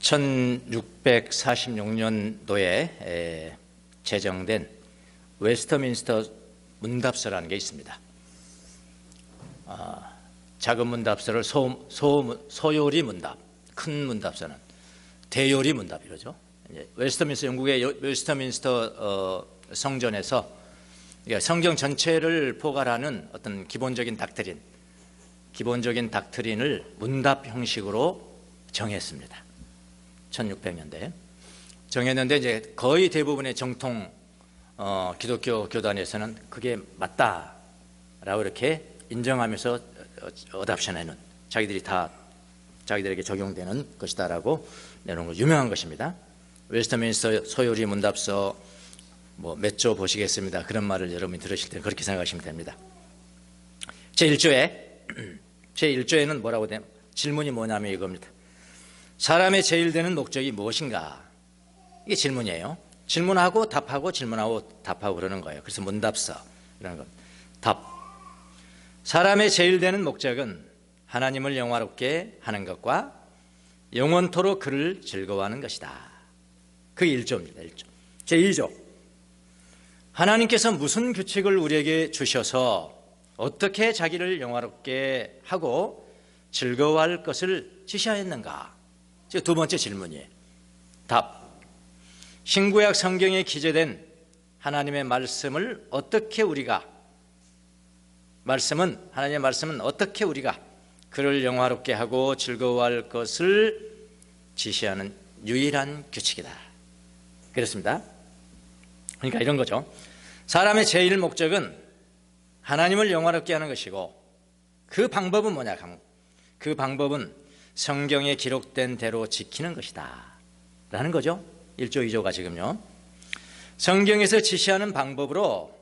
1646년도에 제정된 웨스터민스터 문답서라는 게 있습니다. 작은 문답서를 소요리 문답, 큰 문답서는 대요리 문답 이러죠. 웨스터민스터, 영국의 웨스터민스터 성전에서 성경 전체를 포괄하는 어떤 기본적인 닥트린을 문답 형식으로 정했습니다. 1600년대에 정했는데 이제 거의 대부분의 정통 기독교 교단에서는 그게 맞다라고 이렇게 인정하면서 어답션해는 자기들에게 적용되는 것이다라고 내놓은 거 유명한 것입니다. 웨스터민스터 소요리 문답서 몇 조 보시겠습니다. 그런 말을 여러분이 들으실 때 그렇게 생각하시면 됩니다. 제1조에는 뭐라고 되면 질문이 뭐냐면 이겁니다. 사람의 제일 되는 목적이 무엇인가? 이게 질문이에요. 질문하고 답하고 질문하고 답하고 그러는 거예요. 그래서 문답서 이런 것. 답. 사람의 제일 되는 목적은 하나님을 영화롭게 하는 것과 영원토록 그를 즐거워하는 것이다. 그 1조입니다. 1조. 제2조. 하나님께서 무슨 규칙을 우리에게 주셔서 어떻게 자기를 영화롭게 하고 즐거워할 것을 지시하였는가? 두 번째 질문이에요. 답. 신구약 성경에 기재된 하나님의 말씀을 하나님의 말씀은 어떻게 우리가 그를 영화롭게 하고 즐거워할 것을 지시하는 유일한 규칙이다. 그렇습니다. 그러니까 이런 거죠. 사람의 제일 목적은 하나님을 영화롭게 하는 것이고 그 방법은 뭐냐? 그 방법은 성경에 기록된 대로 지키는 것이다 라는 거죠. 1조 2조가 지금요. 성경에서 지시하는 방법으로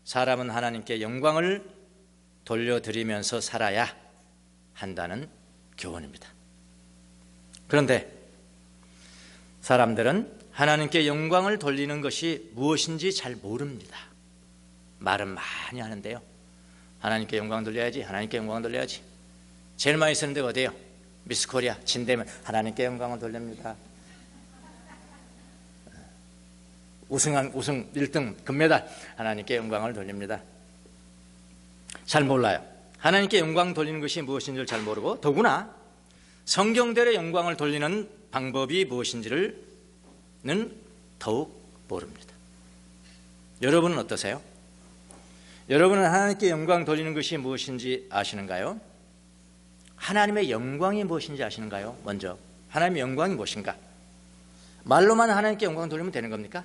사람은 하나님께 영광을 돌려드리면서 살아야 한다는 교훈입니다. 그런데 사람들은 하나님께 영광을 돌리는 것이 무엇인지 잘 모릅니다. 말은 많이 하는데요. 하나님께 영광 돌려야지, 하나님께 영광 돌려야지. 제일 많이 쓰는 데가 어디예요? 미스 코리아 진되면 하나님께 영광을 돌립니다. 우승 1등 금메달 하나님께 영광을 돌립니다. 잘 몰라요. 하나님께 영광 돌리는 것이 무엇인지를 잘 모르고 더구나 성경대로 영광을 돌리는 방법이 무엇인지를 더욱 모릅니다. 여러분은 어떠세요? 여러분은 하나님께 영광 돌리는 것이 무엇인지 아시는가요? 하나님의 영광이 무엇인지 아시는가요? 먼저 하나님의 영광이 무엇인가? 말로만 하나님께 영광 돌리면 되는 겁니까?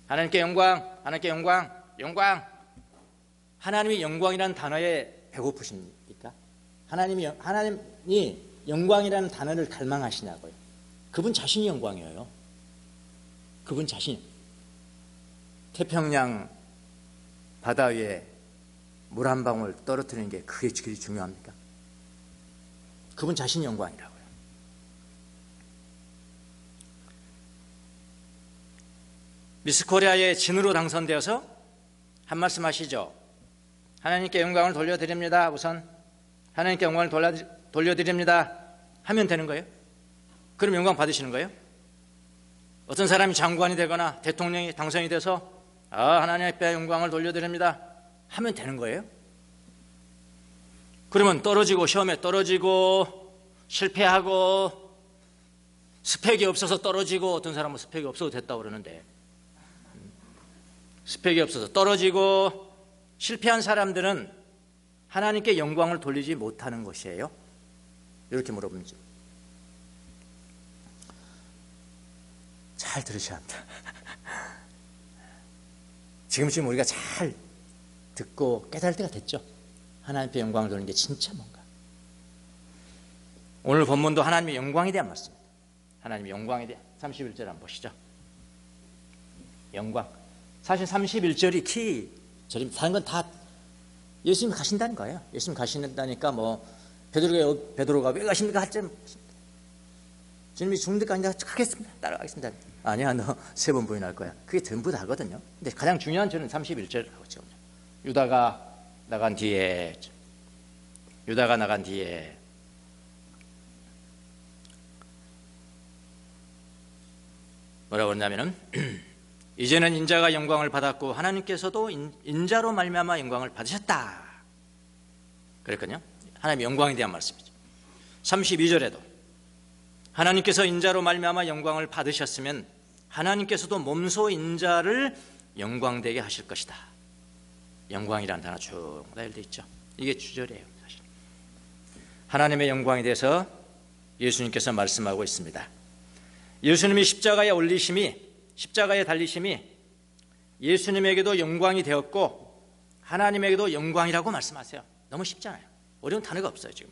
하나님께 영광, 하나님께 영광. 하나님이 영광이라는 단어에 배고프십니까? 하나님이 영광이라는 단어를 갈망하시냐고요. 그분 자신이 영광이에요. 그분 자신. 태평양 바다 위에 물 한 방울 떨어뜨리는 게 그게 중요합니까? 그분 자신이 영광이라고요. 미스 코리아의 진으로 당선되어서 한 말씀 하시죠. 하나님께 영광을 돌려드립니다. 우선 하나님께 영광을 돌려드립니다 하면 되는 거예요? 그럼 영광 받으시는 거예요? 어떤 사람이 장관이 되거나 대통령이 당선이 돼서 하나님 앞에 영광을 돌려드립니다 하면 되는 거예요? 그러면 시험에 떨어지고 실패하고 스펙이 없어서 떨어지고, 어떤 사람은 스펙이 없어도 됐다고 그러는데 스펙이 없어서 떨어지고 실패한 사람들은 하나님께 영광을 돌리지 못하는 것이에요? 이렇게 물어보죠. 잘 들으셔야 합니다. 지금 우리가 잘 듣고 깨달을 때가 됐죠. 하나님께 영광을 돌리는 게 진짜 뭔가. 오늘 본문도 하나님의 영광에 대한 말씀입니다. 하나님의 영광에 대한 31절 한번 보시죠. 영광. 사실 31절이 다른 건 다 예수님 가신다는 거예요. 예수님 가신다니까 베드로가 왜 가십니까? 할 때 주님이 죽는 데까지 가겠습니다. 따라가겠습니다. 아니야, 너 3번 부인할 거야. 그게 전부 다거든요. 근데 가장 중요한 저는 31절이라고 지금. 유다가 나간 뒤에 뭐라고 그러냐면은 이제는 인자가 영광을 받았고 하나님께서도 인자로 말미암아 영광을 받으셨다 그랬거든요. 하나님의 영광에 대한 말씀이죠. 32절에도 하나님께서 인자로 말미암아 영광을 받으셨으면 하나님께서도 몸소 인자를 영광되게 하실 것이다. 영광이라는 단어 쭉 나열되어 있죠. 이게 주절이에요. 사실 하나님의 영광에 대해서 예수님께서 말씀하고 있습니다. 예수님이 십자가에 달리심이 예수님에게도 영광이 되었고 하나님에게도 영광이라고 말씀하세요. 너무 쉽잖아요. 어려운 단어가 없어요. 지금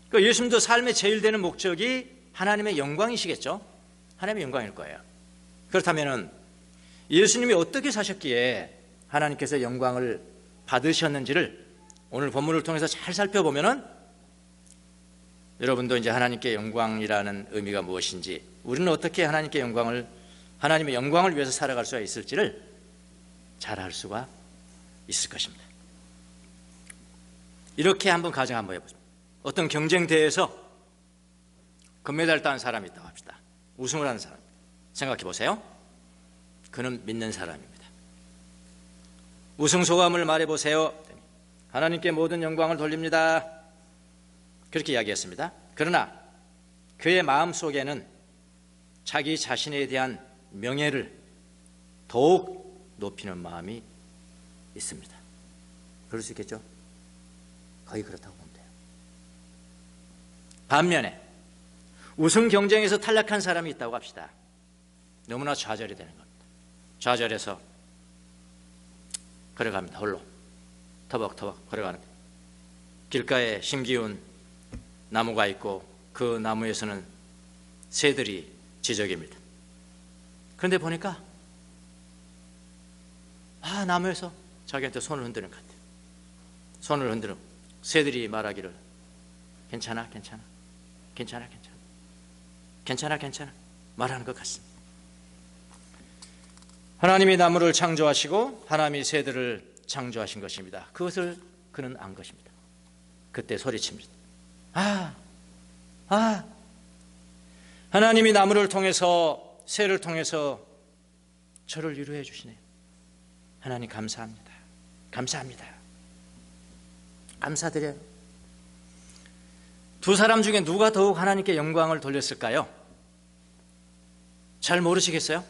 그러니까 예수님도 삶의 제일 되는 목적이 하나님의 영광이시겠죠. 하나님의 영광일 거예요. 그렇다면 예수님이 어떻게 사셨기에 하나님께서 영광을 받으셨는지를 오늘 본문을 통해서 잘 살펴보면은 여러분도 이제 하나님께 영광이라는 의미가 무엇인지, 우리는 어떻게 하나님의 영광을 위해서 살아갈 수가 있을지를 잘 알 수가 있을 것입니다. 이렇게 한번 가정 한번 해보죠. 어떤 경쟁대회에서 금메달 딴 사람이 있다고 합시다. 우승을 하는 사람 생각해 보세요. 그는 믿는 사람입니다. 우승 소감을 말해보세요. 하나님께 모든 영광을 돌립니다. 그렇게 이야기했습니다. 그러나 그의 마음속에는 자기 자신에 대한 명예를 더욱 높이는 마음이 있습니다. 그럴 수 있겠죠? 거의 그렇다고 보면 돼요. 반면에 우승 경쟁에서 탈락한 사람이 있다고 합시다. 너무나 좌절이 되는 겁니다. 좌절해서 걸어갑니다. 홀로 터벅터벅 걸어가는 거예요. 길가에 심기운 나무가 있고 그 나무에서는 새들이 지저깁니다. 그런데 보니까 나무에서 자기한테 손을 흔드는 것 같아요. 손을 흔들어 새들이 말하기를 괜찮아 말하는 것 같습니다. 하나님이 나무를 창조하시고 하나님이 새들을 창조하신 것입니다. 그것을 그는 안 것입니다. 그때 소리칩니다. 하나님이 나무를 통해서 새를 통해서 저를 위로해 주시네요. 하나님 감사합니다. 감사드려요. 두 사람 중에 누가 더욱 하나님께 영광을 돌렸을까요? 잘 모르시겠어요?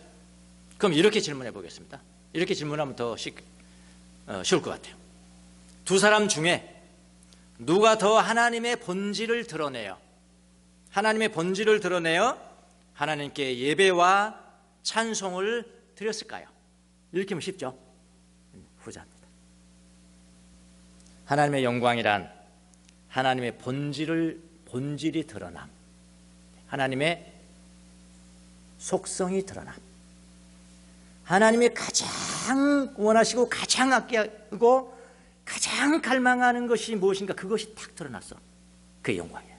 그럼 이렇게 질문해 보겠습니다. 이렇게 질문하면 더 쉬울 것 같아요. 두 사람 중에 누가 더 하나님의 본질을 드러내요? 하나님께 예배와 찬송을 드렸을까요? 이렇게 하면 쉽죠? 후자입니다. 하나님의 영광이란 하나님의 본질이 드러남, 하나님의 속성이 드러남, 하나님이 가장 원하시고 가장 아끼고 가장 갈망하는 것이 무엇인가, 그것이 딱 드러났어. 그게 영광이에요.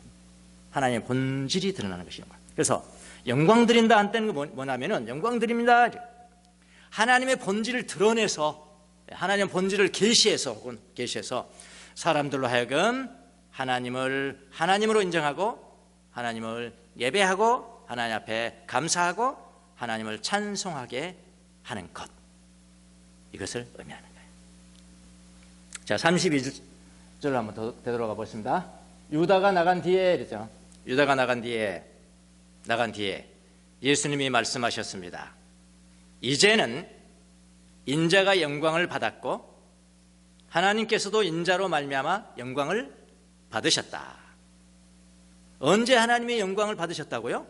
하나님의 본질이 드러나는 것이 영광. 그래서 영광 드린다 한다는 건 뭐냐면은, 영광 드립니다, 하나님의 본질을 드러내서, 하나님의 본질을 계시해서 사람들로 하여금 하나님을 하나님으로 인정하고 하나님을 예배하고 하나님 앞에 감사하고 하나님을 찬송하게 하는 것, 이것을 의미하는 거예요. 자, 32절로 한번 더 되돌아가 보겠습니다. 유다가 나간 뒤에 그랬죠. 유다가 나간 뒤에 예수님이 말씀하셨습니다. 이제는 인자가 영광을 받았고 하나님께서도 인자로 말미암아 영광을 받으셨다. 언제 하나님의 영광을 받으셨다고요?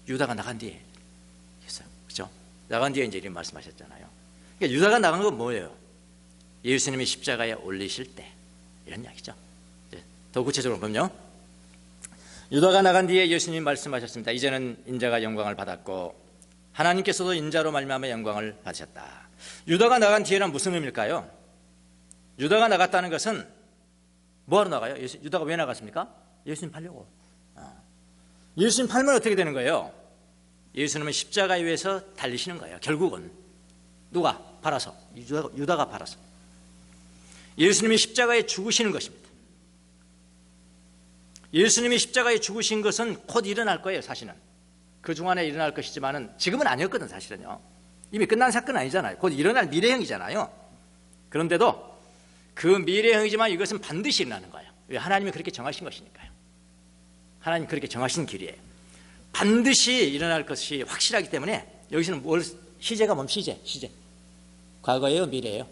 유다가 나간 뒤에 했어요. 그렇죠? 나간 뒤에 이제 이런 말씀하셨잖아요. 그러니까 유다가 나간 건 뭐예요? 예수님이 십자가에 올리실 때, 이런 이야기죠. 더 구체적으로 보면요, 유다가 나간 뒤에 예수님이 말씀하셨습니다. 이제는 인자가 영광을 받았고 하나님께서도 인자로 말미암아 영광을 받으셨다. 유다가 나간 뒤에는 무슨 의미일까요? 유다가 나갔다는 것은 뭐하러 나가요? 유다가 왜 나갔습니까? 예수님 팔려고. 예수님 팔면 어떻게 되는 거예요? 예수님은 십자가에 위해서 달리시는 거예요. 결국은 누가 팔아서? 유다가 팔아서 예수님이 십자가에 죽으시는 것입니다. 예수님이 십자가에 죽으신 것은 곧 일어날 거예요. 사실은 그 중간에 일어날 것이지만은 지금은 아니었거든. 사실은요, 이미 끝난 사건은 아니잖아요. 곧 일어날 미래형이잖아요. 그런데도 그 미래형이지만 이것은 반드시 일어나는 거예요. 왜? 하나님이 그렇게 정하신 것이니까요. 하나님 그렇게 정하신 길이에요. 반드시 일어날 것이 확실하기 때문에 여기서는 시제가 뭡니까? 시제. 과거예요, 미래예요?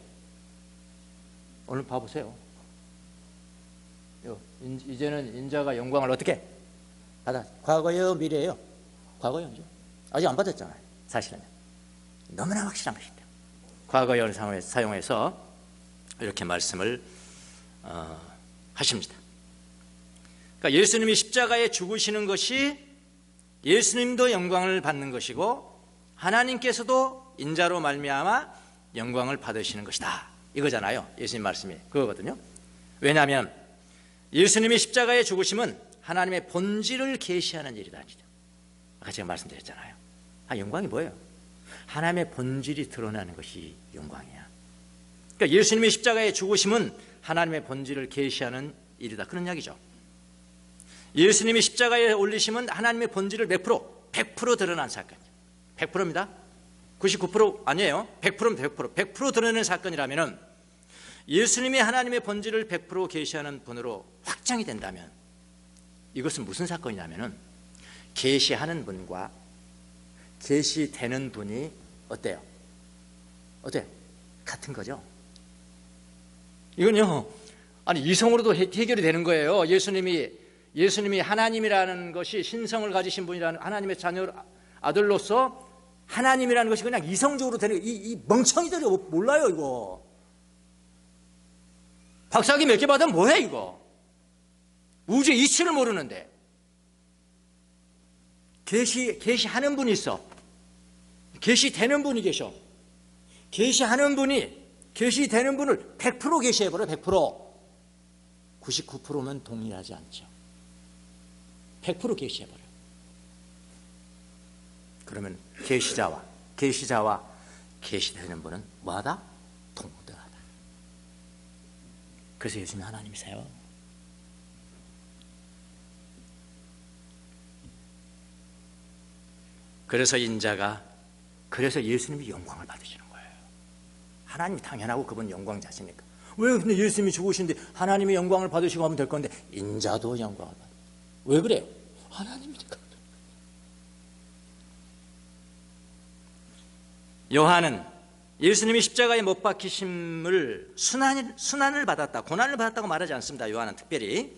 오늘 봐보세요. 이제는 인자가 영광을 어떻게 받아? 과거예요, 미래예요? 과거예요. 아직 안 받았잖아요. 사실은 너무나 확실한 것입니다. 과거형을 사용해서 이렇게 말씀을 하십니다. 그러니까 예수님이 십자가에 죽으시는 것이 예수님도 영광을 받는 것이고 하나님께서도 인자로 말미암아 영광을 받으시는 것이다, 이거잖아요. 예수님 말씀이 그거거든요. 왜냐하면 예수님이 십자가에 죽으심은 하나님의 본질을 계시하는 일이다. 아까 제가 말씀드렸잖아요. 영광이 뭐예요? 하나님의 본질이 드러나는 것이 영광이야. 그러니까 예수님이 십자가에 죽으심은 하나님의 본질을 계시하는 일이다, 그런 이야기죠. 예수님이 십자가에 올리심은 하나님의 본질을 몇 프로? 100% 드러난 사건이에요. 100%입니다. 99% 아니에요. 100%면 100% 드러내는 사건이라면 예수님이 하나님의 본질을 100% 계시하는 분으로 확정이 된다면 이것은 무슨 사건이냐면 계시하는 분과 계시되는 분이 어때요? 같은 거죠. 이건요, 이성으로도 해결이 되는 거예요. 예수님이 하나님이라는 것이 신성을 가지신 분이라는 하나님의 자녀 아들로서 하나님이라는 것이 그냥 이성적으로 되는, 이 멍청이들이 몰라요. 이거 박사학위 몇 개 받으면 뭐해? 이거 우주의 이치를 모르는데 계시하는 분이 있어. 계시되는 분이 계셔. 계시하는 분이 계시되는 분을 100% 계시해버려. 100%. 99%면 동의하지 않죠. 100% 계시해버려. 그러면 계시자와 계시되는 분은 뭐하다? 동등하다. 그래서 예수님이 하나님이세요. 그래서 예수님이 영광을 받으시는 거예요. 하나님이 당연하고 그분 영광자시니까. 왜 근데 예수님이 죽으신데 하나님이 영광을 받으시고 하면 될 건데 인자도 영광을 받아요. 왜 그래요? 하나님이니까. 요한은 예수님이 십자가에 못 박히심을 순환을 받았다, 고난을 받았다고 말하지 않습니다. 요한은 특별히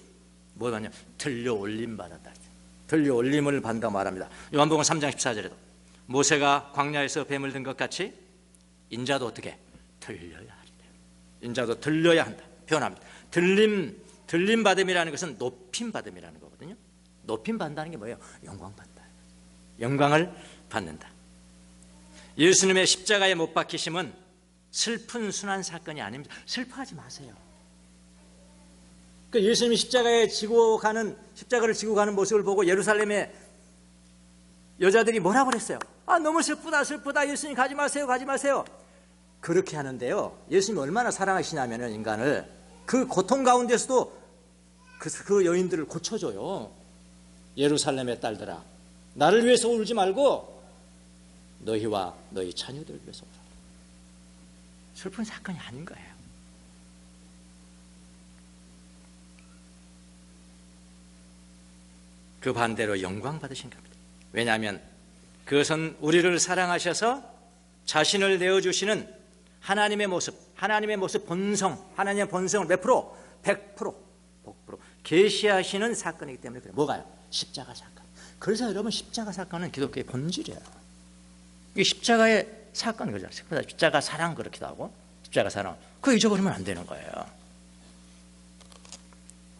뭐 받냐? 들려 올림 받았다. 들려 올림을 받는다고 말합니다. 요한복음 3장 14절에도 모세가 광야에서 뱀을 든 것 같이 인자도 어떻게? 들려야 하리라. 인자도 들려야 한다 표현합니다. 들림 받음이라는 것은 높임 받음이라는 거거든요. 높임 받는다는 게 뭐예요? 영광 받다. 영광을 받는다. 예수님의 십자가에 못 박히심은 슬픈 순환 사건이 아닙니다. 슬퍼하지 마세요. 그러니까 예수님이 십자가를 지고 가는 모습을 보고 예루살렘의 여자들이 뭐라고 그랬어요? 너무 슬프다. 예수님 가지 마세요. 그렇게 하는데요, 예수님이 얼마나 사랑하시냐면 인간을, 그 고통 가운데서도 그 여인들을 고쳐줘요. 예루살렘의 딸들아, 나를 위해서 울지 말고 너희와 너희 자녀들을 위해서 울어라. 슬픈 사건이 아닌 거예요. 그 반대로 영광 받으신 겁니다. 왜냐하면 그것은 우리를 사랑하셔서 자신을 내어주시는 하나님의 모습 본성, 하나님의 본성을 몇 프로? 100% 계시하시는 사건이기 때문에 그래요. 뭐가요? 십자가 사건. 그래서 여러분, 십자가 사건은 기독교의 본질이에요. 이게 십자가의 사건, 그죠? 십자가 사랑, 그렇기도 하고, 십자가 사랑, 그거 잊어버리면 안 되는 거예요.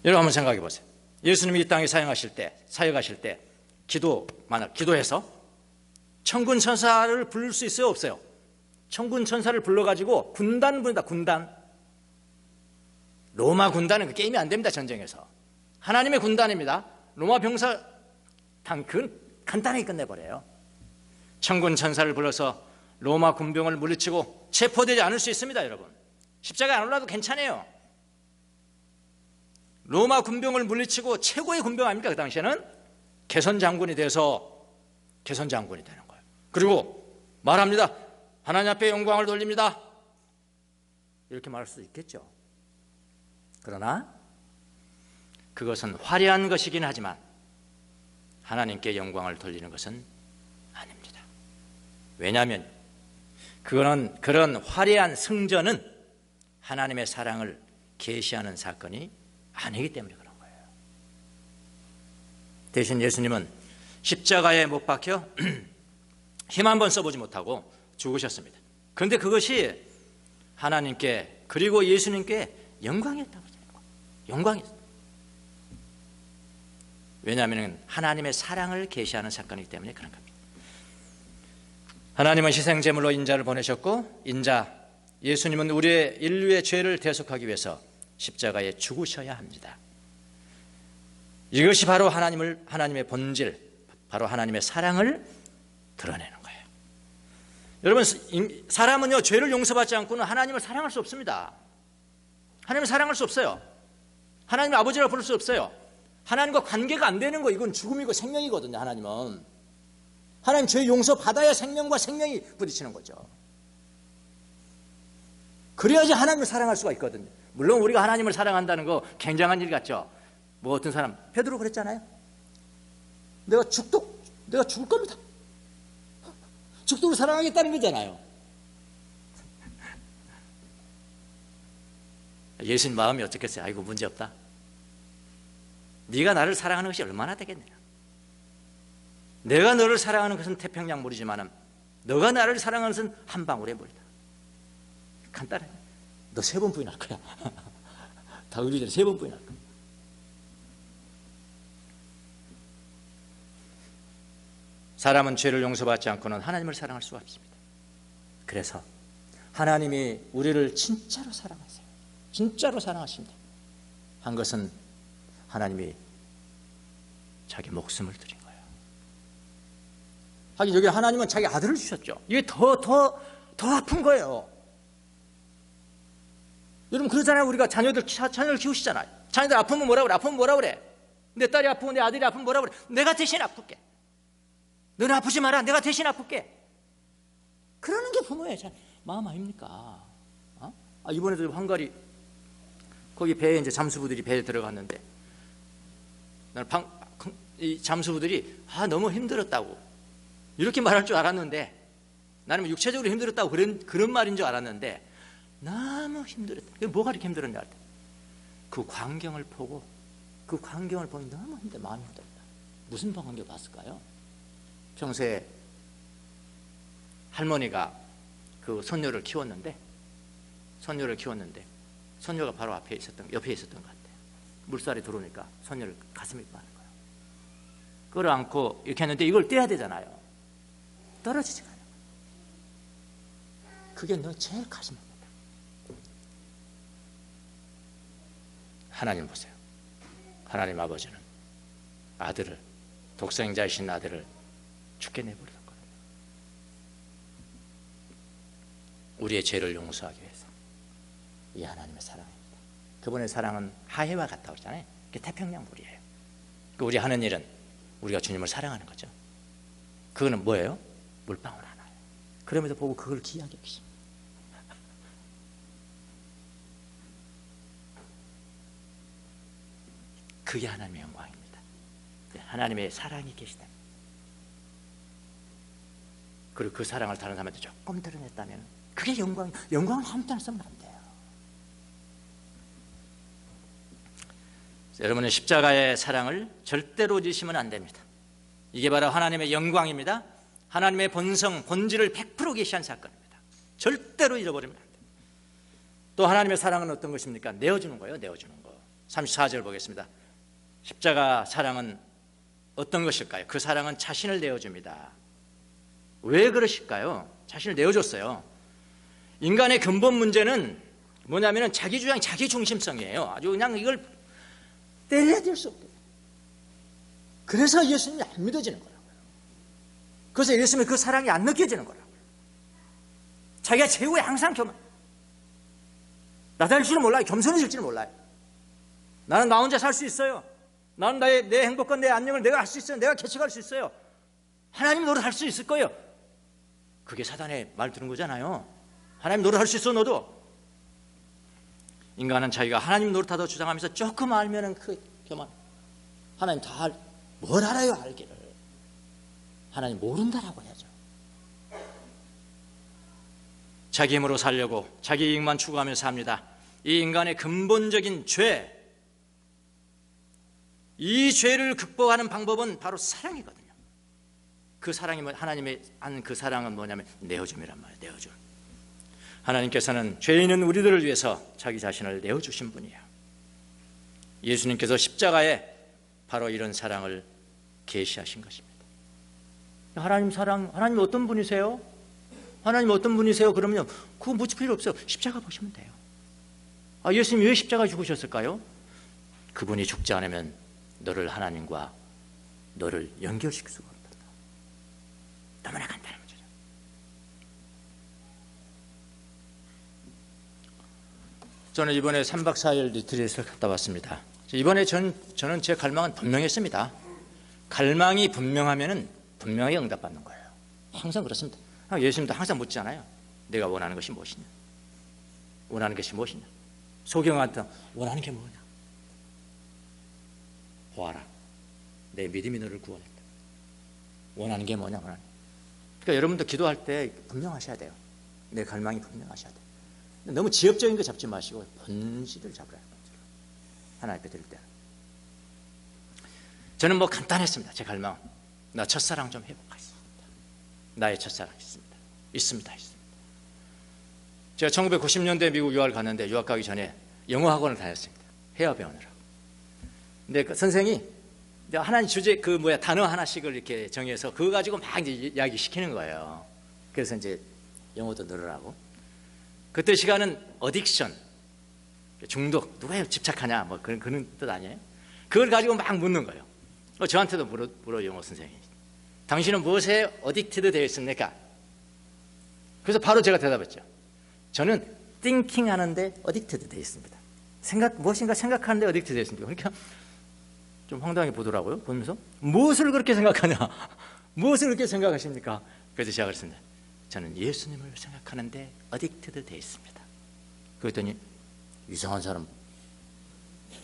여러분 한번 생각해 보세요. 예수님이 이 땅에 사역하실 때 만약 기도해서 천군 천사를 부를 수 있어요, 없어요? 천군 천사를 불러가지고 군단 부른다. 군단. 로마 군단은 그 게임이 안 됩니다. 전쟁에서 하나님의 군단입니다. 로마 병사 그건 간단하게 끝내버려요. 천군 천사를 불러서 로마 군병을 물리치고 체포되지 않을 수 있습니다. 여러분, 십자가에 안 올라도 괜찮아요. 로마 군병을 물리치고 최고의 군병 아닙니까? 그 당시에는 개선 장군이 돼서 개선 장군이 되는 거예요. 그리고 말합니다. 하나님 앞에 영광을 돌립니다. 이렇게 말할 수도 있겠죠. 그러나 그것은 화려한 것이긴 하지만 하나님께 영광을 돌리는 것은 아닙니다. 왜냐하면 그런 화려한 승전은 하나님의 사랑을 계시하는 사건이 아니기 때문에 그런 거예요. 대신 예수님은 십자가에 못 박혀 힘 한 번 써보지 못하고 죽으셨습니다. 그런데 그것이 하나님께 그리고 예수님께 영광이었다고 생각해요. 영광이었어요. 왜냐하면 하나님의 사랑을 계시하는 사건이기 때문에 그런 겁니다. 하나님은 희생제물로 인자를 보내셨고 예수님은 우리의 인류의 죄를 대속하기 위해서 십자가에 죽으셔야 합니다. 이것이 바로 하나님의 본질, 바로 하나님의 사랑을 드러내는 거예요. 여러분, 사람은요 죄를 용서받지 않고는 하나님을 사랑할 수 없습니다. 하나님을 사랑할 수 없어요. 하나님을 아버지라고 부를 수 없어요. 하나님과 관계가 안 되는 거, 이건 죽음이고 생명이거든요. 하나님은 하나님 죄 용서 받아야 생명과 생명이 부딪히는 거죠. 그래야지 하나님을 사랑할 수가 있거든요. 물론 우리가 하나님을 사랑한다는 거 굉장한 일 같죠. 뭐 어떤 사람 베드로 그랬잖아요. 내가 죽을 겁니다. 죽도록 사랑하겠다는 거잖아요. 예수님 마음이 어떻겠어요? 아이고 문제없다. 네가 나를 사랑하는 것이 얼마나 되겠느냐. 내가 너를 사랑하는 것은 태평양 물이지만 너가 나를 사랑하는 것은 한 방울의 물이다. 간단해. 너 3번 부인할 거야. 다 의리 전에 3번 부인할 거야. 사람은 죄를 용서받지 않고는 하나님을 사랑할 수가 없습니다. 그래서 하나님이 우리를 진짜로 사랑하세요. 진짜로 사랑하십니다. 한 것은 하나님이 자기 목숨을 드린 거예요. 하긴 여기 하나님은 자기 아들을 주셨죠. 이게 더 아픈 거예요. 여러분 그러잖아요. 우리가 자녀를 키우시잖아요. 자녀들 아프면 뭐라 그래? 아프면 뭐라 그래? 내 딸이 아프고 내 아들이 아프면 뭐라 그래? 내가 대신 아플게. 너는 아프지 마라. 내가 대신 아플게. 그러는 게 부모예요. 마음 아닙니까? 어? 이번에도 헝가리 거기 배에 이제 잠수부들이 배에 들어갔는데 이 잠수부들이 너무 힘들었다고 이렇게 말할 줄 알았는데 나는 육체적으로 힘들었다고 그런 말인 줄 알았는데 너무 힘들었다. 뭐가 이렇게 힘들었냐 할 때 그 광경을 보고 너무 마음이 힘들었다. 무슨 광경을 봤을까요? 평소에 할머니가 그 손녀를 키웠는데 손녀가 바로 옆에 있었던 것 같아요. 물살이 들어오니까 손녀를 가슴에 입고 하는 거예요. 끌어안고 이렇게 했는데 이걸 떼야 되잖아요. 떨어지지가 않아요. 그게 너 제일 가슴 아프다. 하나님 보세요. 하나님 아버지는 아들을, 독생자이신 아들을 죽게 내버렸거든요. 우리의 죄를 용서하기 위해서. 이 하나님의 사랑입니다. 그분의 사랑은 하해와 같다고 그러잖아요. 그게 태평양 물이에요. 우리 하는 일은 우리가 주님을 사랑하는 거죠. 그거는 뭐예요? 물방울 하나예요. 그럼에도 보고 그걸 귀하게 여기십니다. 그게 하나님의 영광입니다. 하나님의 사랑이 계시다. 그리고 그 사랑을 다른 사람한테 조금 드러냈다면 그게 영광을 한탄 쓰면 안 돼요. 여러분은 십자가의 사랑을 절대로 잊으시면 안 됩니다. 이게 바로 하나님의 영광입니다. 하나님의 본질을 100% 계시한 사건입니다. 절대로 잃어버리면 안 돼요. 또 하나님의 사랑은 어떤 것입니까? 내어주는 거예요. 내어주는 거. 34절 보겠습니다. 십자가 사랑은 어떤 것일까요? 그 사랑은 자신을 내어줍니다. 왜 그러실까요? 자신을 내어줬어요. 인간의 근본 문제는 뭐냐면 자기 주장, 자기 중심성이에요. 아주 그냥 이걸 떼야 될 수 없게. 그래서 예수님이 안 믿어지는 거라고요. 그래서 예수님은 그 사랑이 안 느껴지는 거라고요. 자기가 최고의 항상 나다릴 줄은 몰라요. 겸손해질 줄은 몰라요. 나는 나 혼자 살 수 있어요. 나는 내 행복과 내 안녕을 내가 할 수 있어요. 내가 개척할 수 있어요. 하나님 노릇할 수 있을 거예요. 그게 사단의 말 들은 거잖아요. 하나님 노릇할 수 있어 너도. 인간은 자기가 하나님 노릇하다고 주장하면서 조금 알면은 그 교만. 하나님 뭘 알아요 알기를. 하나님 모른다라고 해야죠. 자기 힘으로 살려고 자기 이익만 추구하며 삽니다. 이 인간의 근본적인 죄, 이 죄를 극복하는 방법은 바로 사랑이거든요. 그 사랑이 하나님의 한 그 사랑은 뭐냐면 내어줌이란 말이에요. 내어줌. 하나님께서는 죄 있는 우리들을 위해서 자기 자신을 내어주신 분이에요. 예수님께서 십자가에 바로 이런 사랑을 계시하신 것입니다. 하나님 사랑, 하나님 어떤 분이세요? 하나님 어떤 분이세요? 그러면요, 그거 묻을 필요 없어요. 십자가 보시면 돼요. 예수님 왜 십자가 죽으셨을까요? 그분이 죽지 않으면 너를 하나님과 너를 연결시킬 수가 없다. 너무나 간단한 문제죠. 저는 이번에 3박 4일 리트릿을 갔다 왔습니다. 이번에 저는 제 갈망은 분명했습니다. 갈망이 분명하면 분명하게 응답받는 거예요. 항상 그렇습니다. 예수님도 항상 묻잖아요. 내가 원하는 것이 무엇이냐? 원하는 것이 무엇이냐? 소경한테 원하는 게 뭐냐? 보아라. 내 믿음이 너를 구원했다. 원하는 게 뭐냐? 그러니까 여러분도 기도할 때 분명하셔야 돼요. 내 갈망이 분명하셔야 돼요. 너무 지엽적인 거 잡지 마시고 본질을 잡으라는 거죠. 하나 앞에 드릴 때. 저는 뭐 간단했습니다. 제 갈망. 나 첫사랑 좀 회복하겠습니다. 나의 첫사랑 있습니다. 있습니다. 제가 1990년대 미국 유학을 갔는데 유학 가기 전에 영어 학원을 다녔습니다. 회화 배우느라고. 근데 그 선생이 하나님 주제 단어 하나씩을 이렇게 정해서 그거 가지고 막 이제 이야기 시키는 거예요. 그래서 이제 영어도 늘으라고. 그때 시간은 어딕션, 중독, 누가 집착하냐 뭐 그런 뜻 아니에요? 그걸 가지고 막 묻는 거예요. 저한테도 물어 영어 선생님이. 당신은 무엇에 어딕티드 되어 있습니까? 그래서 바로 제가 대답했죠. 저는 thinking 하는데 어딕티드 되어 있습니다. 무엇인가 생각하는데 어딕티드 되어 있습니다. 그러니까 좀 황당하게 보더라고요. 보면서 무엇을 그렇게 생각하냐? 무엇을 그렇게 생각하십니까? 그래서 제가 그랬습니다. 저는 예수님을 생각하는데 어딕티드 되어 있습니다. 그랬더니 이상한 사람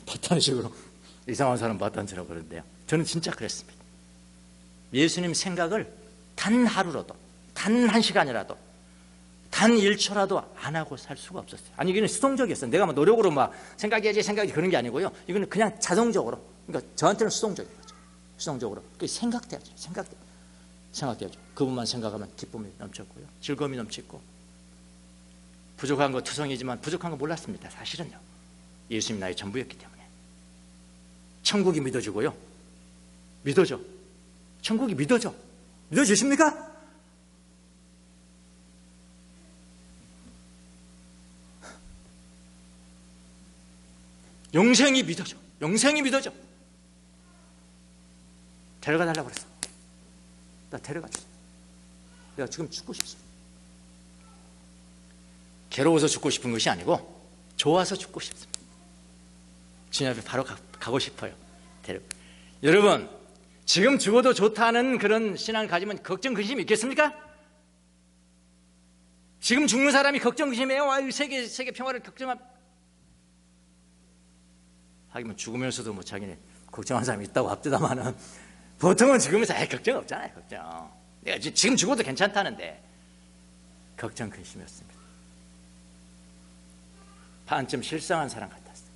봤다는 식으로 이상한 사람 봤다는 식으로 그러는데요. 저는 진짜 그랬습니다. 예수님 생각을 단 하루라도, 단 한 시간이라도, 단 1초라도 안 하고 살 수가 없었어요. 아니, 이거는 수동적이었어요. 내가 막 노력으로 막 생각해야지 그런 게 아니고요. 이거는 그냥 자동적으로. 그러니까 저한테는 수동적인 거죠. 수동적으로. 생각돼야죠. 생각돼야죠. 그분만 생각하면 기쁨이 넘쳤고요. 즐거움이 넘치고. 부족한 거 투성이지만 부족한 거 몰랐습니다. 사실은요. 예수님 나의 전부였기 때문에. 천국이 믿어지고요. 믿어져. 천국이 믿어져. 믿어지십니까? 영생이 믿어져. 영생이 믿어져. 데려가 달라고 그랬어. 나 데려가 주세요. 내가 지금 죽고 싶어. 괴로워서 죽고 싶은 것이 아니고 좋아서 죽고 싶습니다. 주님 앞에 바로 가고 싶어요. 여러분, 지금 죽어도 좋다는 그런 신앙을 가지면 걱정, 근심이 있겠습니까? 지금 죽는 사람이 걱정, 근심해요? 세계 평화를 하기면 죽으면서도 뭐 자기네 걱정하는 사람이 있다고 합디다마는 보통은 죽으면서 걱정 없잖아요. 걱정. 내가 지금 죽어도 괜찮다는데 걱정, 근심이었습니다. 반쯤 실상한 사람 같았어요.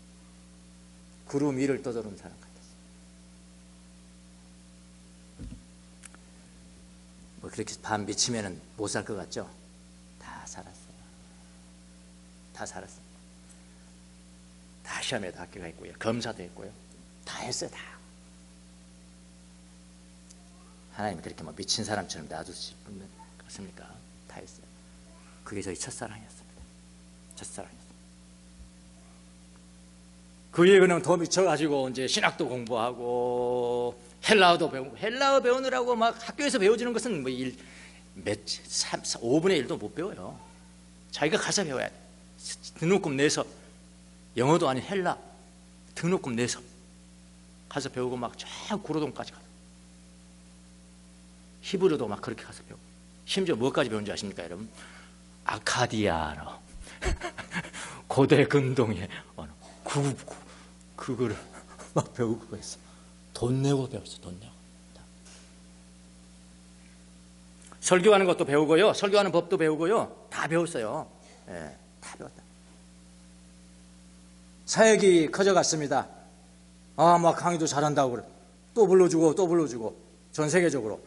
구름 위를 떠도는 사람 같았어요. 뭐 그렇게 반 미치면은 못 살 것 같죠? 다 살았어요. 다 살았어요. 다 시험에도 합격가 있고요. 검사도 했고요. 다 했어요. 다. 하나님이 그렇게 뭐 미친 사람처럼 놔두셨습니까? 다 했어요. 그게 저희 첫사랑이었습니다. 첫사랑이었어요. 그 위에 그냥 더 미쳐가지고 이제 신학도 공부하고 헬라어도 배우고, 헬라어 배우느라고 막 학교에서 배워주는 것은 뭐 5분의 1도 못 배워요. 자기가 가서 배워야 돼. 등록금 내서 영어도 아닌 헬라 등록금 내서 가서 배우고 막 저 구로동까지 가서 히브리어도 막 그렇게 가서 배우고, 심지어 뭐까지 배운 줄 아십니까 여러분? 아카디아어, 고대 근동의 언어, 그거를 막 배우고 했어. 돈 내고 배웠어. 돈 내고. 설교하는 것도 배우고요, 설교하는 법도 배우고요, 다 배웠어요. 예, 다 배웠다. 사역이 커져갔습니다. 막 강의도 잘한다고 그래. 또 불러주고 전 세계적으로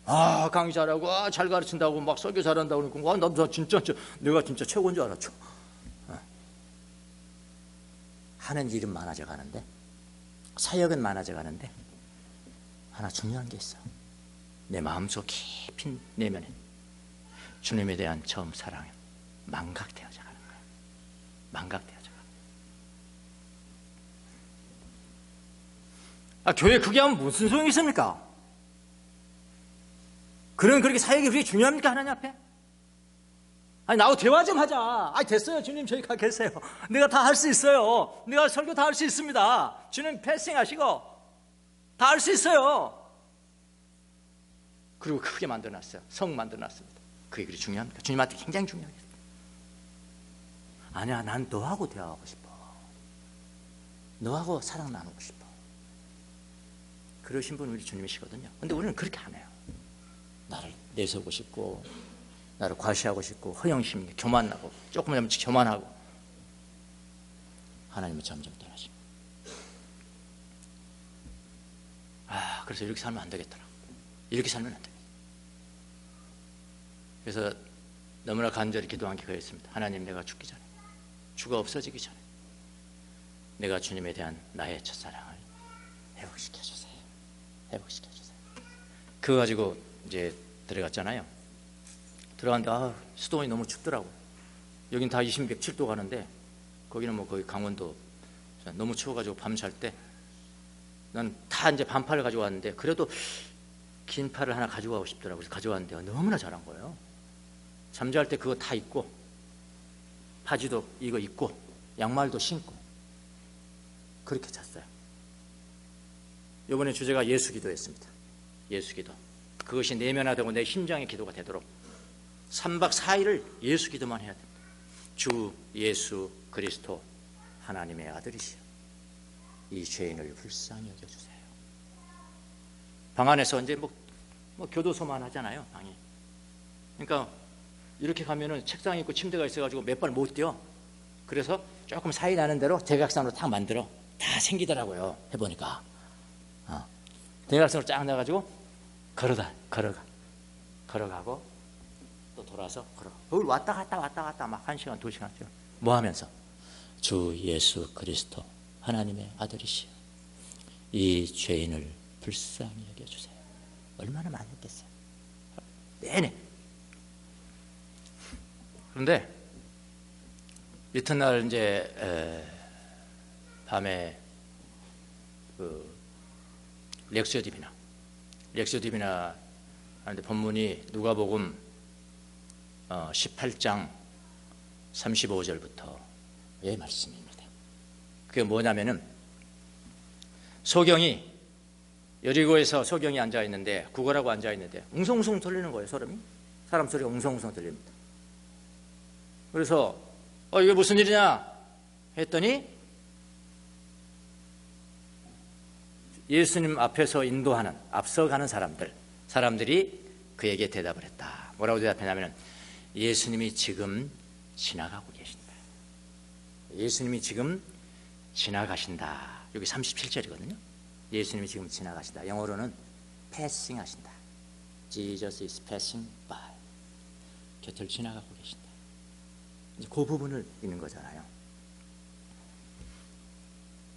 강의 잘하고 잘 가르친다고 막 설교 잘한다고 그러고 나 진짜 내가 진짜 최고인 줄 알았죠. 하는 일은 많아져 가는데, 사역은 많아져 가는데 하나 중요한 게 있어. 내 마음속 깊은 내면에 주님에 대한 처음 사랑이 망각되어져 가는 거야. 망각되어져 가. 교회 크게 하면 무슨 소용이 있습니까? 그렇게 사역이 그렇게 중요합니까 하나님 앞에? 나하고 대화 좀 하자. 됐어요 주님, 저희 가 계세요. 내가 다 할 수 있어요. 내가 설교 다 할 수 있습니다. 주님 패싱하시고 다 할 수 있어요. 그리고 크게 만들어놨어요. 성 만들어놨습니다. 그게 그리 중요합니까? 주님한테 굉장히 중요하겠습니다. 아니야, 난 너하고 대화하고 싶어. 너하고 사랑 나누고 싶어. 그러신 분이 우리 주님이시거든요. 근데 우리는 그렇게 안 해요. 나를 내세우고 싶고, 나를 과시하고 싶고, 허영심, 교만하고, 조금이라면 교만하고. 하나님은 점점 떠나십니다. 그래서 이렇게 살면 안 되겠더라고. 이렇게 살면 안 되겠다. 그래서 너무나 간절히 기도한 게 그였습니다. 하나님, 내가 죽기 전에, 주가 없어지기 전에 내가 주님에 대한 나의 첫사랑을 회복시켜주세요. 회복시켜주세요. 그거 가지고 이제 들어갔잖아요. 들어갔는데 수도원이 너무 춥더라고. 여긴 다 27도 가는데 거기는 뭐 거의 강원도. 너무 추워가지고 밤 잘 때 난 다 이제 반팔을 가지고 왔는데, 그래도 긴 팔을 하나 가지고 가고 싶더라고요. 그래서 가져왔는데 너무나 잘한 거예요. 잠잘 때 그거 다 입고, 바지도 이거 입고, 양말도 신고 그렇게 잤어요. 이번에 주제가 예수기도였습니다. 예수기도. 그것이 내면화되고 내 심장의 기도가 되도록 3박 4일을 예수기도만 해야 됩니다. 주 예수 그리스도 하나님의 아들이시여, 이 죄인을 불쌍히 여겨주세요. 방 안에서 이제 뭐 교도소만 하잖아요, 방이. 그러니까 이렇게 가면은 책상이 있고 침대가 있어가지고 몇 발 못 뛰어. 그래서 조금 사이 나는 대로 대각선으로 딱 만들어. 다 생기더라고요, 해보니까. 대각선으로 쫙 나가지고 걸어가고 또 돌아서 거기 왔다 갔다 막 1시간 2시간쯤 뭐 하면서 주 예수 그리스도 하나님의 아들이시여, 이 죄인을 불쌍히 여겨주세요. 얼마나 많이 했겠어요. 내내. 그런데 이튿날 이제 밤에 그 렉시오 디비나 하는데 본문이 누가복음 18장 35절부터의 말씀입니다. 그게 뭐냐면은, 소경이 여리고에서 소경이 앉아 있는데, 구걸하고 앉아 있는데 웅성웅성 들리는 거예요. 사람 소리가 웅성웅성 들립니다. 그래서 이게 무슨 일이냐 했더니, 예수님 앞에서 인도하는, 앞서가는 사람들이 그에게 대답을 했다. 뭐라고 대답했냐면, 예수님이 지금 지나가고 계신다. 예수님이 지금 지나가신다. 여기 37절이거든요. 예수님이 지금 지나가신다. 영어로는 passing 하신다. Jesus is passing by. 곁을 지나가고 계신다. 이제 그 부분을 읽는 거잖아요.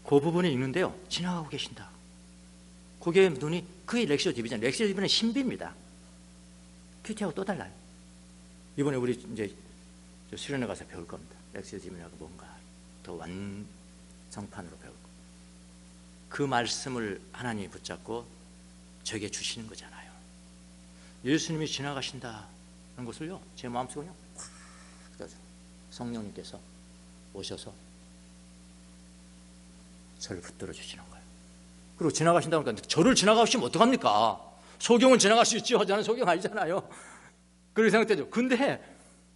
그 부분을 읽는데요, 지나가고 계신다. 그게 눈이, 그게 렉시오 디비전. 렉시오 디비전은 신비입니다. 큐티하고 또 달라요. 이번에 우리 이제 수련회 가서 배울 겁니다. 렉시오 디비전하고 뭔가 더 완성판으로 배울 거. 그 말씀을 하나님이 붙잡고 저에게 주시는 거잖아요. 예수님이 지나가신다는 것을요, 제 마음속에 그냥 확 떠져. 성령님께서 오셔서 저를 붙들어 주시는 거예요. 그리고 지나가신다고 하니까 저를 지나가시면 어떡합니까? 소경은 지나갈 수 있죠. 저는 소경 아니잖아요. 그렇게 생각되죠. 근데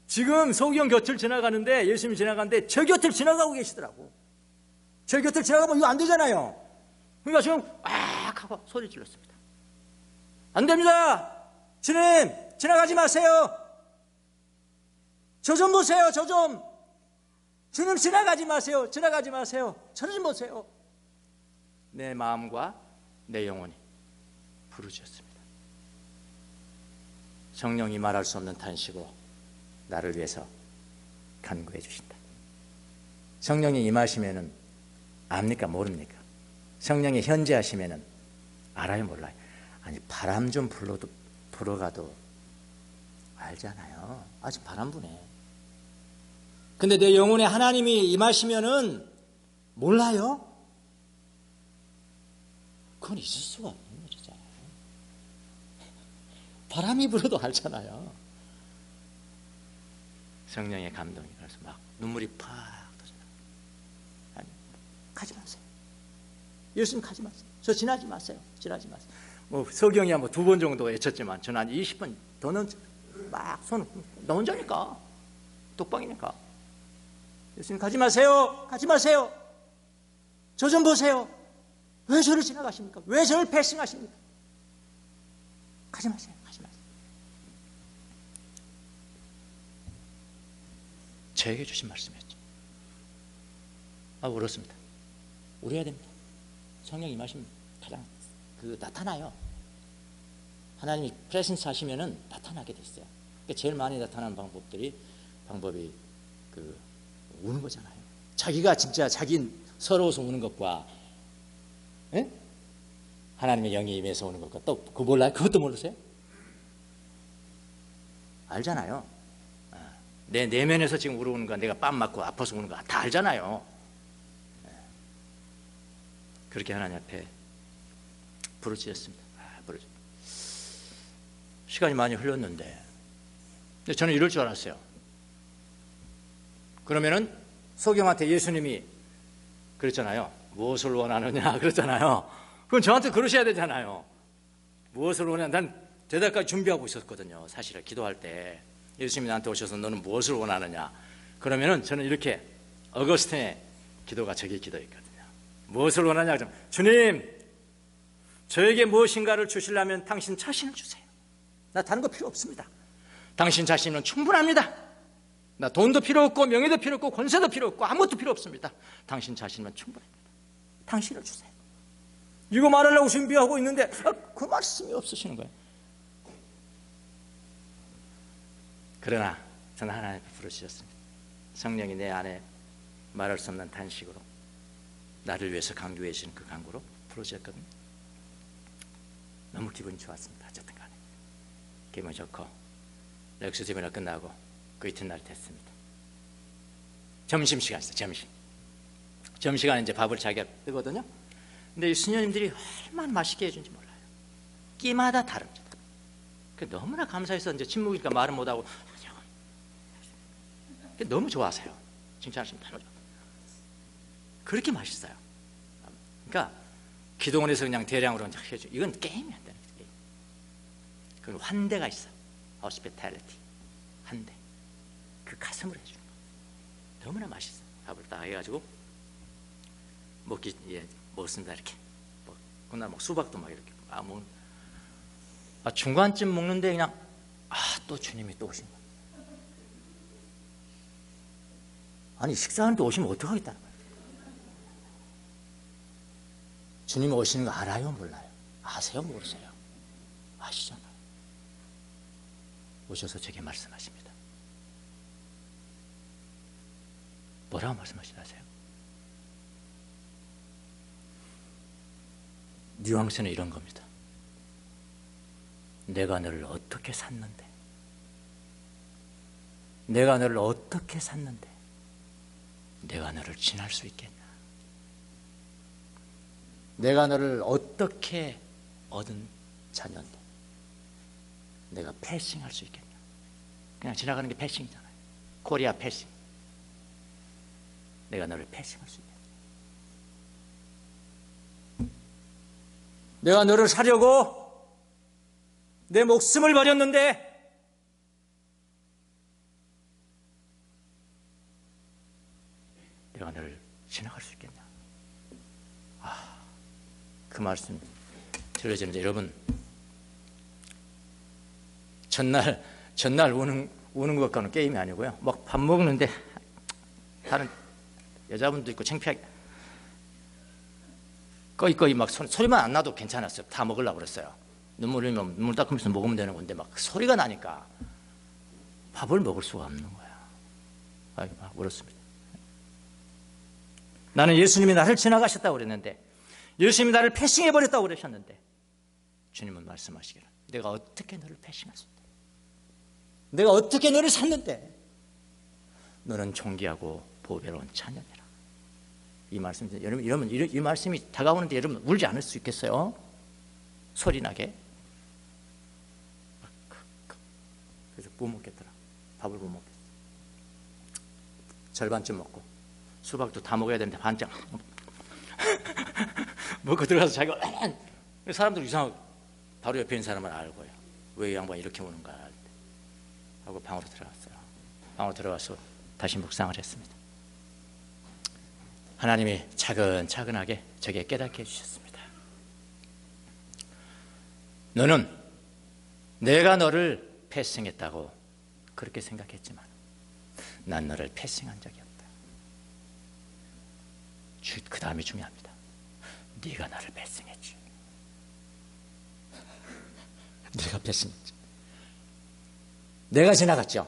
지금 소경 곁을 지나가는데, 예수님이 지나가는데 저 곁을 지나가고 계시더라고. 저 곁을 지나가면 이거 안 되잖아요. 그러니까 지금 악 하고 소리 질렀습니다. 안 됩니다. 주님, 지나가지 마세요. 저 좀 보세요. 저 좀. 주님, 지나가지 마세요. 지나가지 마세요. 저를 좀 보세요. 내 마음과 내 영혼이 부르짖었습니다. 성령이 말할 수 없는 탄식으로 나를 위해서 간구해 주신다. 성령이 임하시면은 압니까? 모릅니까? 성령이 현재하시면은 알아요? 몰라요? 아니, 바람 좀 불어가도 알잖아요. 아직 바람 부네. 근데 내 영혼에 하나님이 임하시면은 몰라요? 그건 있을 수가 없는 일이잖아요. 바람이 불어도 알잖아요. 성령의 감동이 그래서 막 눈물이 팍 터져요. 아니, 가지 마세요. 예수님 가지 마세요. 저 지나지 마세요. 지나지 마세요. 뭐 서경이야 뭐 2번 정도 외쳤지만 저는 한 20번 더는 막 손 나 혼자니까 독방이니까 예수님 가지 마세요. 가지 마세요. 저 좀 보세요. 왜 저를 지나가십니까? 왜 저를 패싱하십니까? 가지 마세요. 가지 마세요. 저에게 주신 말씀이었죠. 울었습니다. 울어야 됩니다. 성령 임하시면 가장 나타나요. 하나님이 프레센스 하시면은 나타나게 됐어요. 그러니까 제일 많이 나타나는 방법이 우는 거잖아요. 자기가 진짜 자기 서러워서 우는 것과, 에? 하나님의 영이 임해서 우는 것과 또 그거 몰라요? 그것도 모르세요? 알잖아요. 내 내면에서 지금 울어오는 거, 내가 뺨 맞고 아파서 우는 거 다 알잖아요. 그렇게 하나님 앞에 부르짖었습니다. 시간이 많이 흘렀는데, 근데 저는 이럴 줄 알았어요. 그러면은 소경한테 예수님이 그랬잖아요. 무엇을 원하느냐 그랬잖아요. 그럼 저한테 그러셔야 되잖아요. 무엇을 원하냐. 난 대답까지 준비하고 있었거든요. 사실은 기도할 때 예수님이 나한테 오셔서 너는 무엇을 원하느냐. 그러면은 저는 이렇게 어거스틴의 기도가 저기 기도였거든요. 무엇을 원하냐. 주님, 저에게 무엇인가를 주시려면 당신 자신을 주세요. 나 다른 거 필요 없습니다. 당신 자신은 충분합니다. 나 돈도 필요 없고 명예도 필요 없고 권세도 필요 없고 아무것도 필요 없습니다. 당신 자신은 충분합니다. 당신을 주세요. 이거 말하려고 준비하고 있는데 그 말씀이 없으시는 거예요. 그러나 저는 하나님 앞에 부르짖었습니다. 성령이 내 안에 말할 수 없는 탄식으로 나를 위해서 강구해 주시는 그 강구로 부르짖었거든요. 너무 기분이 좋았습니다. 어쨌든 간에 기분이 좋고 렉스 세미나 끝나고 그 이튿날 됐습니다. 점심시간 있어요. 점심시간에 이제 밥을 자기가 뜨거든요. 근데 이 수녀님들이 얼마나 맛있게 해준지 몰라요. 끼마다 다릅니다. 너무나 감사해서 이제 침묵이니까 말은 못하고 너무 좋아하세요. 칭찬하시면 너무 좋아요. 그렇게 맛있어요. 그러니까 기도원에서 그냥 대량으로 해줘. 이건 게임이 안 되는 거예요. 그건 환대가 있어. hospitality. 환대. 그 가슴으로 해주는 거. 너무나 맛있어. 밥을 딱 해가지고 먹습니다. 이렇게. 그날 막 수박도 막 이렇게. 중간쯤 먹는데 그냥 또 주님이 또 오신 거예요. 아니 식사하는데 오시면 어떡하겠다는 거예요. 주님이 오시는 거 알아요? 몰라요? 아세요? 모르세요? 아시잖아요. 오셔서 제게 말씀하십니다. 뭐라고 말씀하시나 아세요? 뉘앙스는 이런 겁니다. 내가 너를 어떻게 샀는데, 내가 너를 어떻게 샀는데 내가 너를 지날 수 있겠냐? 내가 너를 어떻게 얻은 자녀인데 내가 패싱할 수 있겠냐? 그냥 지나가는 게 패싱이잖아요. 코리아 패싱. 내가 너를 패싱할 수 있겠냐? 내가 너를 사려고 내 목숨을 버렸는데 내가 너를 지나갈 수 있겠냐? 그 말씀 들려지는데 여러분, 전날 우는 것 같고는 게임이 아니고요. 막 밥 먹는데 다른 여자분도 있고 창피하게 꺼이꺼이 막 소리만 안 나도 괜찮았어요. 다 먹으려고 그랬어요. 눈물 흘리면 눈물 닦으면서 먹으면 되는 건데 막 소리가 나니까 밥을 먹을 수가 없는 거야. 막 울었습니다. 나는 예수님이 나를 지나가셨다고 그랬는데, 예수님이 나를 패싱해버렸다고 그러셨는데, 주님은 말씀하시기를 내가 어떻게 너를 패싱할 수 있다, 내가 어떻게 너를 샀는데 너는 존귀하고 보배로운 자녀니라. 이 말씀, 여러분 이 말씀이 다가오는데 여러분 울지 않을 수 있겠어요? 소리나게. 그래서 못 먹겠더라. 밥을 못 먹겠어. 절반쯤 먹고 수박도 다 먹어야 되는데 반짝 먹고 들어가서 자기가 사람들 이상하고 바로 옆에 있는 사람은 알고요. 왜 이 양반이 이렇게 오는가 하고 방으로 들어갔어요. 방으로 들어가서 다시 묵상을 했습니다. 하나님이 차근차근하게 저게 깨닫게 해주셨습니다. 너는 내가 너를 패싱했다고 그렇게 생각했지만 난 너를 패싱한 적이 없다. 그 다음이 중요합니다. 네가 나를 패싱했지. 네가 패싱했지. 내가 지나갔죠.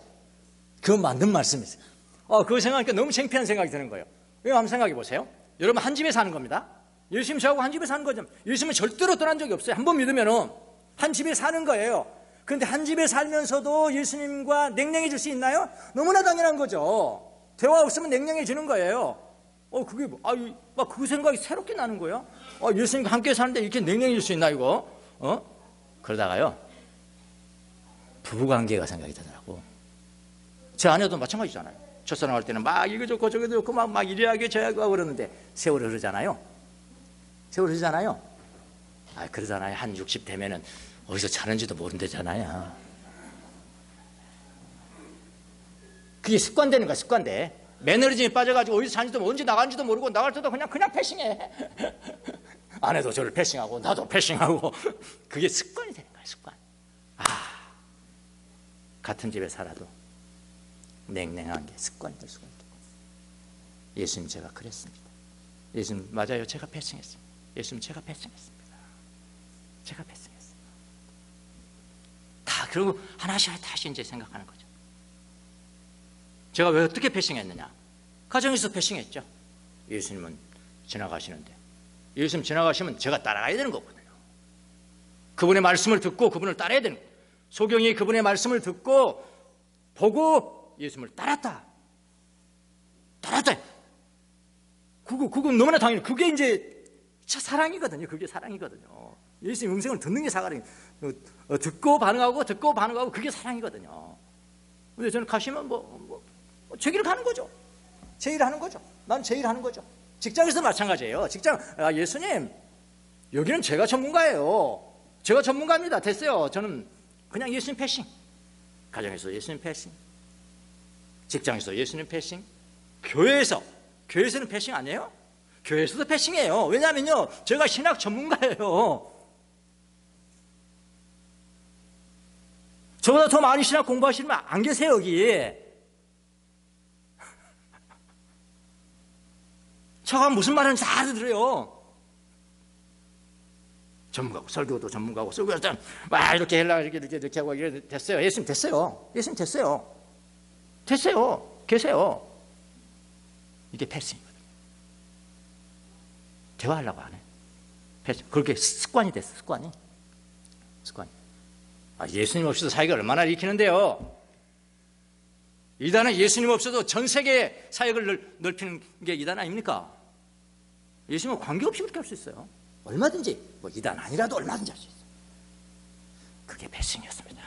그 맞는 말씀이세요. 그거 생각하니까 너무 창피한 생각이 드는 거예요. 왜 한번 생각해 보세요. 여러분 한 집에 사는 겁니다. 예수님 저하고 한 집에 사는 거죠. 예수님은 절대로 떠난 적이 없어요. 한번 믿으면은 한 집에 사는 거예요. 그런데 한 집에 살면서도 예수님과 냉랭해질 수 있나요? 너무나 당연한 거죠. 대화 없으면 냉랭해지는 거예요. 그게 막 그 생각이 새롭게 나는 거예요. 예수님과 함께 사는데 이렇게 냉랭해질 수 있나 이거? 그러다가요 부부관계가 생각이 되더라고. 제 아내도 마찬가지잖아요. 첫사랑 할 때는 막 이거 좋고 저거 좋고 막 이래하게 저래하게 하고 그러는데 세월이 흐르잖아요. 그러잖아요. 한 60 되면은 어디서 자는지도 모른다잖아요. 그게 습관되는 거야. 습관돼. 매너리즘에 빠져가지고 어디서 자는지도 언제 나가는지도 모르고 나갈 때도 그냥 패싱해. 아내도 저를 패싱하고 나도 패싱하고 그게 습관이 되는 거야. 습관. 같은 집에 살아도 냉랭한 게 습관이 될 수가 있다. 예수님 제가 그랬습니다. 예수님 맞아요. 제가 패싱했습니다. 예수님 제가 패싱했습니다. 다 그리고 하나씩 다시 이제 생각하는 거죠. 제가 왜 어떻게 패싱했느냐? 가정에서 패싱했죠. 예수님은 지나가시는데 예수님 지나가시면 제가 따라가야 되는 거거든요. 그분의 말씀을 듣고 그분을 따라야 되는 거예요. 소경이 그분의 말씀을 듣고 보고 예수님을 따랐다. 그건 너무나 당연히 그게 이제 사랑이거든요. 그게 사랑이거든요. 예수님 음성을 듣는 게 사랑이에요. 듣고 반응하고 그게 사랑이거든요. 근데 저는 가시면 제 길을 가는 거죠. 제 일 하는 거죠. 난 제 일 하는 거죠. 직장에서도 마찬가지예요. 예수님 여기는 제가 전문가예요. 제가 전문가입니다. 됐어요. 저는 그냥 예수님 패싱. 가정에서 예수님 패싱, 직장에서 예수님 패싱, 교회에서는 패싱 아니에요? 교회에서도 패싱이에요. 왜냐하면요 제가 신학 전문가예요. 저보다 더 많이 신학 공부하시는 분 안 계세요 여기. 저가 무슨 말하는지 다 알아들어요. 전문가고 설교도 전문가고 설교도 막 이렇게 하려고 이렇게 하고 이래 됐어요. 예수님 됐어요. 계세요. 이게 패싱이거든요. 대화하려고 안 해. 그렇게 습관이 됐어. 습관이. 예수님 없이도 사회가 얼마나 익히는데요. 이단은 예수님 없어도 전 세계의 사역을 넓히는 게 이단 아닙니까? 예수님은 관계없이 그렇게 할 수 있어요. 얼마든지 이단 아니라도 얼마든지 할 수 있어요. 그게 패싱이었습니다.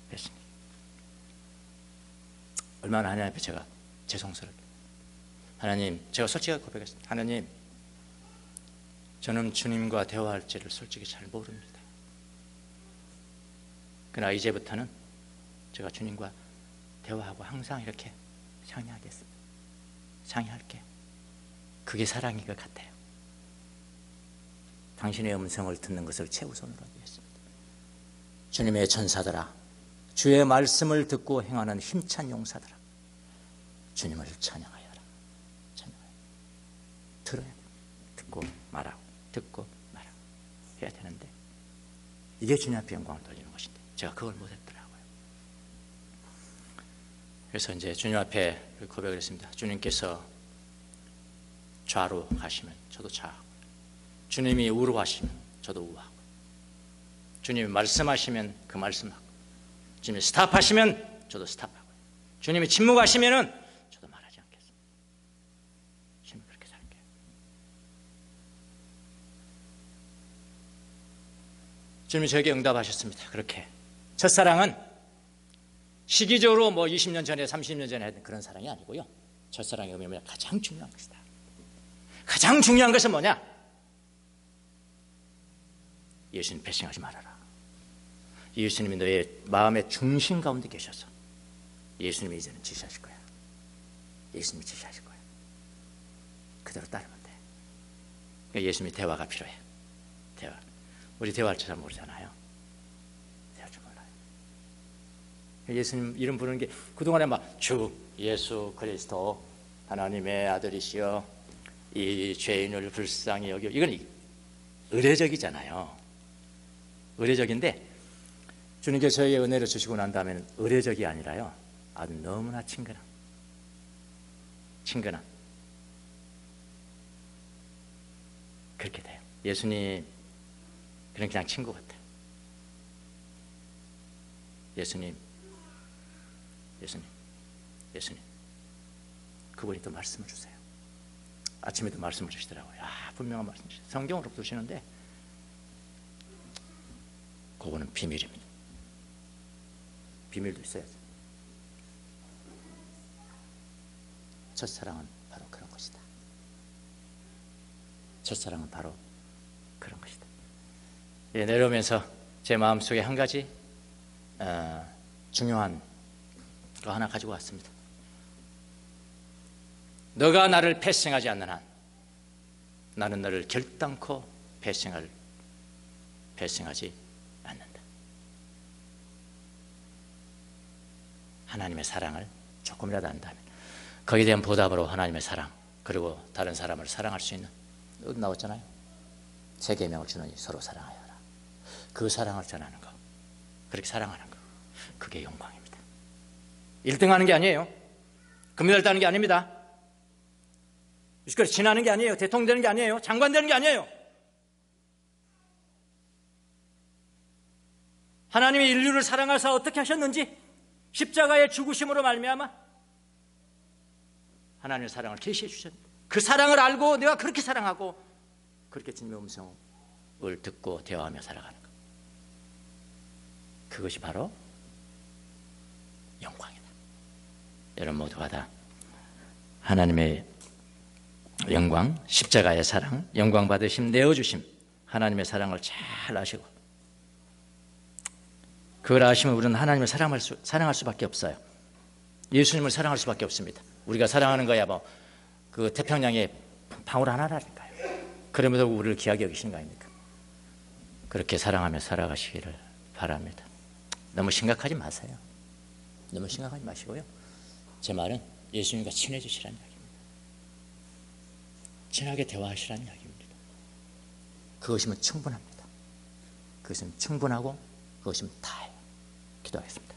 패싱. 얼마나 하나님 앞에 제가 죄송스럽게 하나님 제가 솔직하게 고백했습니다. 하나님 저는 주님과 대화할지를 솔직히 잘 모릅니다. 그러나 이제부터는 제가 주님과 대화하고 항상 이렇게 상의하겠습니다. 상의할게. 그게 사랑인 것 같아요. 당신의 음성을 듣는 것을 최우선으로 하겠습니다. 주님의 천사들아, 주의 말씀을 듣고 행하는 힘찬 용사들아, 주님을 찬양하여라. 찬양하여라. 들어야 돼. 듣고 말하고 듣고 말하고 해야 되는데, 이게 주님 앞에 영광을 돌리는 것인데 제가 그걸 못했더라고요. 그래서 이제 주님 앞에 고백을 했습니다. 주님께서 좌로 가시면 저도 좌하고, 주님이 우로 하시면 저도 우하고, 주님이 말씀하시면 그 말씀하고, 주님이 스탑하시면 저도 스탑하고, 주님이 침묵하시면 저도 말하지 않겠습니다. 주님 그렇게 살게요. 주님이 저에게 응답하셨습니다. 그렇게 첫사랑은 시기적으로 20년 전에 30년 전에 했던 그런 사랑이 아니고요, 첫사랑의 의미는 가장 중요한 것이다. 가장 중요한 것은 뭐냐? 예수님 배신하지 말아라. 예수님이 너의 마음의 중심 가운데 계셔서 예수님이 이제는 지시하실 거야. 예수님이 지시하실 거야. 그대로 따르면 돼. 그러니까 예수님이 대화가 필요해. 대화. 우리 대화할 줄 잘 모르잖아요. 대화할 줄 몰라요. 예수님 이름 부르는 게 그동안에 막 주 예수 그리스도 하나님의 아들이시여 이 죄인을 불쌍히 여겨, 이건 의례적이잖아요. 의례적인데 주님께서 저에게 은혜를 주시고 난 다음에는 의례적이 아니라요, 아주 너무나 친근한 그렇게 돼요. 예수님 그냥 친구 같아요. 예수님 그분이 또 말씀을 주세요. 아침에도 말씀을 주시더라고요. 분명한 말씀 주시죠. 성경으로 두시는데 그거는 비밀입니다. 비밀도 있어야죠. 첫사랑은 바로 그런 것이다. 첫사랑은 바로 그런 것이다. 내려오면서 제 마음속에 한 가지 중요한 거 하나 가지고 왔습니다. 너가 나를 패싱하지 않는 한 나는 너를 결단코 패싱하지 않는다. 하나님의 사랑을 조금이라도 안다면 거기에 대한 보답으로 하나님의 사랑, 그리고 다른 사람을 사랑할 수 있는, 나왔잖아요. 세 계명을 주노니 서로 사랑하여라. 그 사랑을 전하는 거, 그렇게 사랑하는 거, 그게 영광입니다. 1등 하는 게 아니에요. 금메달 따는 게 아닙니다. 뮤지컬 지나는 게 아니에요. 대통령 되는 게 아니에요. 장관 되는 게 아니에요. 하나님이 인류를 사랑하사 어떻게 하셨는지 십자가의 죽으심으로 말미암아 하나님의 사랑을 계시해 주셨는데, 그 사랑을 알고 내가 그렇게 사랑하고 그렇게 주님의 음성을 듣고 대화하며 살아가는 것, 그것이 바로 영광이다. 여러분 모두가 다 하나님의 영광, 십자가의 사랑, 영광 받으심, 내어주심, 하나님의 사랑을 잘 아시고 그걸 아시면 우리는 하나님을 사랑할 수밖에 없어요. 예수님을 사랑할 수밖에 없습니다. 우리가 사랑하는 거야 그 태평양의 방울 하나라니까요. 그럼에도 우리를 귀하게 여기시는 거 아닙니까? 그렇게 사랑하며 살아가시기를 바랍니다. 너무 심각하지 마세요. 너무 심각하지 마시고요, 제 말은 예수님과 친해지시라는 이야기입니다. 친하게 대화하시라는 이야기입니다. 그것이면 충분합니다. 그것은 충분하고 그것이면 다예요. 기도하겠습니다.